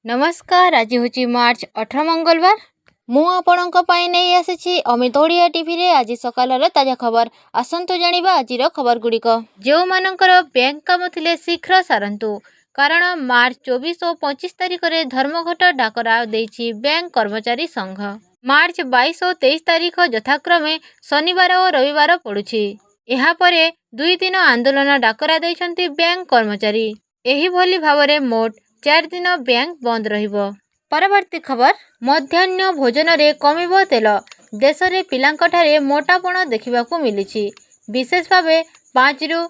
नमस्कार। आज हूँ मार्च 18 मंगलवार। मु आपणों नहीं आसी अमित ओडिया टीवी रे आज सकाल ताजा खबर। आसतु जानिबा आजिर खबर गुड़िक। जो मानकर बैंक काम थिले शीघ्र सारंतु, कारण मार्च 24 और 25 तारिख में धर्मघट डाकरा देछि बैंक कर्मचारी संघ। मार्च 22 और 23 तारिख यथाक्रमे शनिवार और रविवार पड़ुछि। एहा परे 2 दिन आंदोलन डाकरा देइछन्ति बैंक कर्मचारी। एही भली भावरे मोट 4 दिन बैंक बंद रहिबो। परवर्ती खबर, मध्याह्न भोजन रे कमिबो तेल। देश रे पिलांकठारे मोटापण देखिबाकू मिलिछि। विशेष भावे 5 रु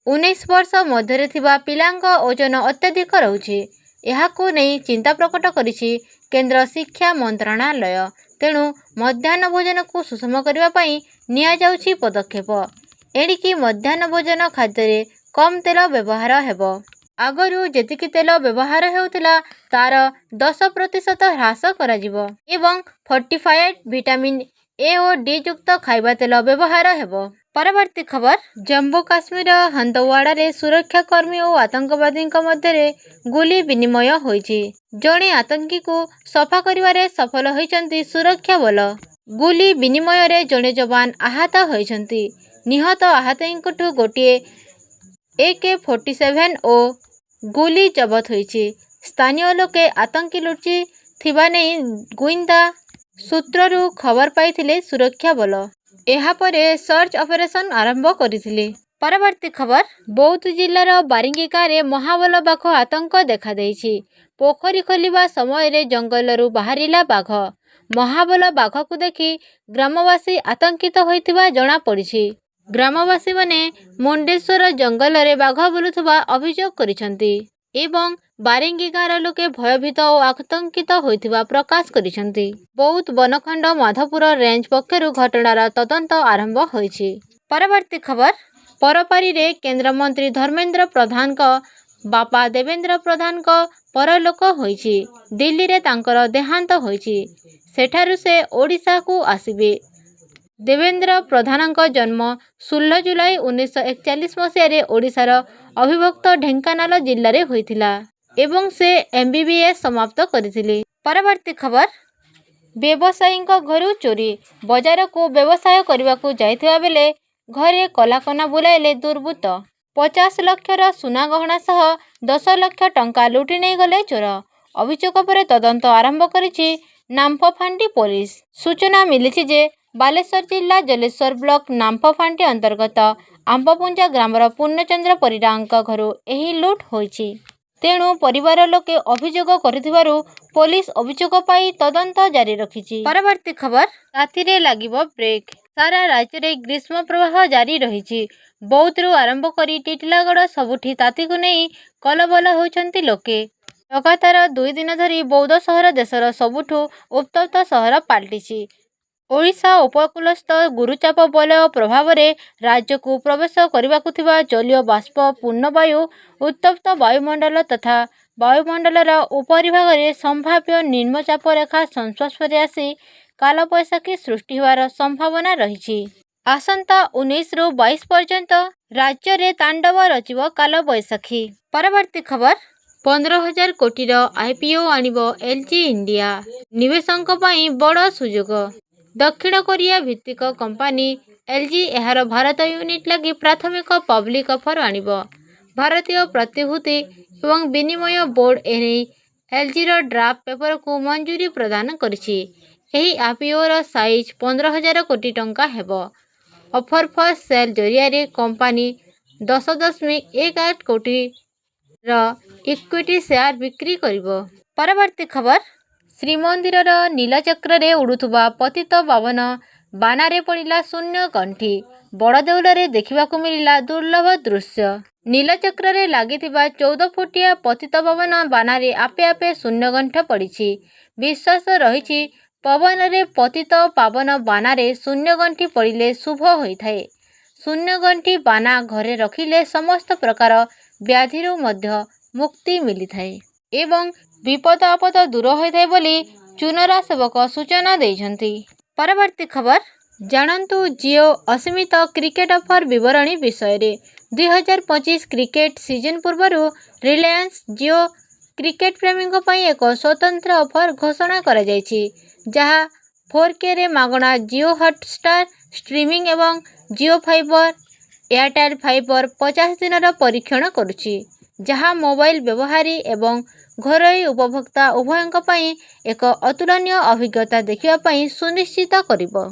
19 वर्ष मध्यरे थिबा पिलांक ओजन अत्यधिक रहुछि। एहाकू नै चिंता प्रकट करिछि केंद्र शिक्षा मंत्रालय। तेणु मध्याह्न भोजन को सुषम करबा पई निया जाउछि पदक्षेप। एणिकी मध्याह्न भोजन खाद्य कम तेल व्यवहार हेबो। आगरू जेतिकी तेल व्यवहार हेउतिला तार 10% ह्रास कराजिबो एवं फोर्टिफाइड विटामिन ए और डी युक्त खाइबा तेल व्यवहार हेबो। परवर्ती खबर, जम्मू काश्मीर हंदवाड़ा रे सुरक्षाकर्मी और आतंकवादी मध्य गुली विनिमय होइछि। जणे आतंकी को सफा करिवारे सफल होइछन्ति सुरक्षा बल। गुली विनिमय रे जणे जवान आहत होइछन्ति। निहत आहतइंकठु गोटिए AK-47 और गुली जबत होइछि। स्थानीय लोके आतंकी लुचि थिबा नै गुइंदा सूत्ररू खबर पाइथिले सुरक्षा बल। एहा परे सर्च ऑपरेशन आरंभ करिथिले। परवर्ती खबर, बौद्ध जिल्लार बारिंगिकारे महाबल बाघ आतंक देखा देइछि। पोखरी खोलिबा समय रे जंगलरू बाहरिला बाघ। महाबल बाघ को देखि ग्रामवासी आतंकित होइथिबा जणा पड़िछि। ग्रामवासी माने मुंडेश्वर जंगल रे बाघ बुलुथबा अभियोग करिसंती एवं बारिंगी गाँर लोके भयभीत और आतंकित होइथिबा प्रकाश करिसंती। बौद्ध बनखंड माधपुर रेंज पक्षरु घटनार तदंत आरंभ होइछि। परवर्ती खबर, परपारी रे केंद्र मंत्री धर्मेंद्र प्रधान का बापा देवेंद्र प्रधान का परलोक होइछि। दिल्ली रे तांकर देहांत होइछि। सेठारु से ओडिशा को आसिबे। देवेंद्र प्रधानक जन्म 16 जुलाई 1941 मसीह ओडिशार अविभक्त ढेंकानाल जिल्ला होइथिला एवं से MBBS समाप्त करथिले। परवर्ती खबर, व्यवसायी घरु चोरी। बजार को व्यवसाय करने को जाइथिबा बेले घरे कलाकना बुलाइले दुर्बृत्त। 50 लक्षर सुना गहना सह 10 लाख टंका लुटि नहीं गले चोर। अभियोग पर तदंत आरंभ करिछि नाम्फफांडी पुलिस। सूचना मिली जे बालेश्वर जिला जलेश्वर ब्लॉक नाम्फफांडी अंतर्गत आंबपुंजा ग्रामर पूर्णचंद्र परिडांक घरु एही लुट होइछि। तेणु परिवार लोके अभियोग करिथिबारु पुलिस अभियोग पाई तदंत जारी रखिछि। परवर्ती खबर, रातिरे लागिबो ब्रेक। सारा राज्य रे ग्रीष्म प्रवाह जारी रहिछि। बौद्धरू आरंभ करी टिटिलागढ़ सबुठी ताती को नहीं कलबल होइछन्ति लोके। लगातार 2 दिन धरी बौद्ध सहर देशर सबुठु उत्तप्त सहर पाल्टिछि। ओडिशा उपकूलस्थ गुरुचाप बलय प्रभाव में राज्य को प्रवेश करने जलीय बाष्प पूर्ण वायु उत्तप्त वायुमंडल तथा वायुमंडलर उपरिभाग में संभाव्य निम्नचाप रेखा संस्पर्श में आसी कालबैशाखी सृष्टि होवार संभावना रही। आसंता 19 रु 22 पर्यंत राज्य में तांडव रचिब कालबैशाखी। परवर्ती खबर, 15,000 कोटी IPO आनिबो LG इंडिया। निवेशक पई बड़ सुजोग। दक्षिण कोरिया भित्तिक कंपनी LG एहार भारत यूनिट लगी प्राथमिक पब्लिक ऑफर आनिबो। भारतीय प्रतिभूति एवं विनिमय बोर्ड एने LG रो ड्राफ्ट पेपर को मंजूरी प्रदान करिछि। एही IPO रो साइज 15,000 कोटी टंका हेबो। ऑफर फॉर सेल जरिया रे कंपनी 10.18 कोटी रो इक्विटी शेयर बिक्री करिबो। परवर्ती खबर, श्रीमंदिर नीलचक्र रे उड़ुथुबा पतित पावन बानारे पड़िला शून्य गंठी। बड़देउल रे देखिबाकू मिलिला दुर्लभ दृश्य। नीलचक्र रे लागिथिबा 14 फुटिया पतित पावन बानारे आपे आपे शून्य गंठ पड़िछि। विश्वास रहिछि पवन रे पतित पावन बानारे शून्य गंठी पड़िले शुभ होइथाए। शून्य गंठी बाना घरे रखिले समस्त प्रकार व्याधिरू मध्य मुक्ति मिलिथाए एवं विपद आपद दूर होइथाए बोली चुनरा सेवक सूचना देइछन्ति। परवर्ती खबर, जानन्तु जियो असीमित क्रिकेट ऑफर विवरणी विषय रे। 2025 क्रिकेट सीजन पूर्व रिलायंस जियो କ୍ରିକେଟ ପ୍ରେମୀଙ୍କ ପାଇଁ ଏକ ସ୍ୱତନ୍ତ୍ର ଅଫର ଘୋଷଣା କରାଯାଇଛି ଯାହା 4Kରେ ମାଗଣା ଜିଓ ହଟଷ୍ଟାର ଷ୍ଟ୍ରିମିଂ ଏବଂ ଜିଓ ଫାଇବର ଏୟାରଟେଲ୍ ଫାଇବର 50 ଦିନର ପରୀକ୍ଷଣ କରୁଛି ଯାହା ମୋବାଇଲ ବ୍ୟବହାରୀ ଏବଂ ଘରୋଇ ଉପଭୋକ୍ତା ଉଭୟଙ୍କ ପାଇଁ ଏକ ଅତୁଳନୀୟ ଅଭିଜ୍ଞତା ଦେଖିବା ପାଇଁ ସୁନିଶ୍ଚିତ କରିବ।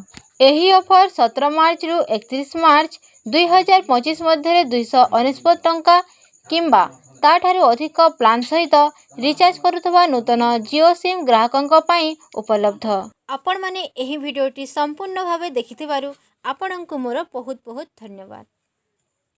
ଏହି ଅଫର 17 ମାର୍ଚ୍ଚରୁ 31 ମାର୍ଚ୍ଚ 2025 ମଧ୍ୟରେ 299 ଟଙ୍କା କିମ୍ବା ତାଠାରୁ ଅଧିକ ପ୍ଲାନ୍ ସହିତ ରିଚାର୍ଜ କରୁଥିବା ନୂତନ ଜିଓ ସିମ୍ ଗ୍ରାହକଙ୍କ ପାଇଁ ଉପଲବ୍ଧ। ଆପଣମାନେ ଏହି ଭିଡ଼ିଓଟି ସମ୍ପୂର୍ଣ୍ଣ ଭାବେ ଦେଖିଥିବାରୁ ଆପଣଙ୍କୁ ମୋର ବହୁତ ବହୁତ ଧନ୍ୟବାଦ।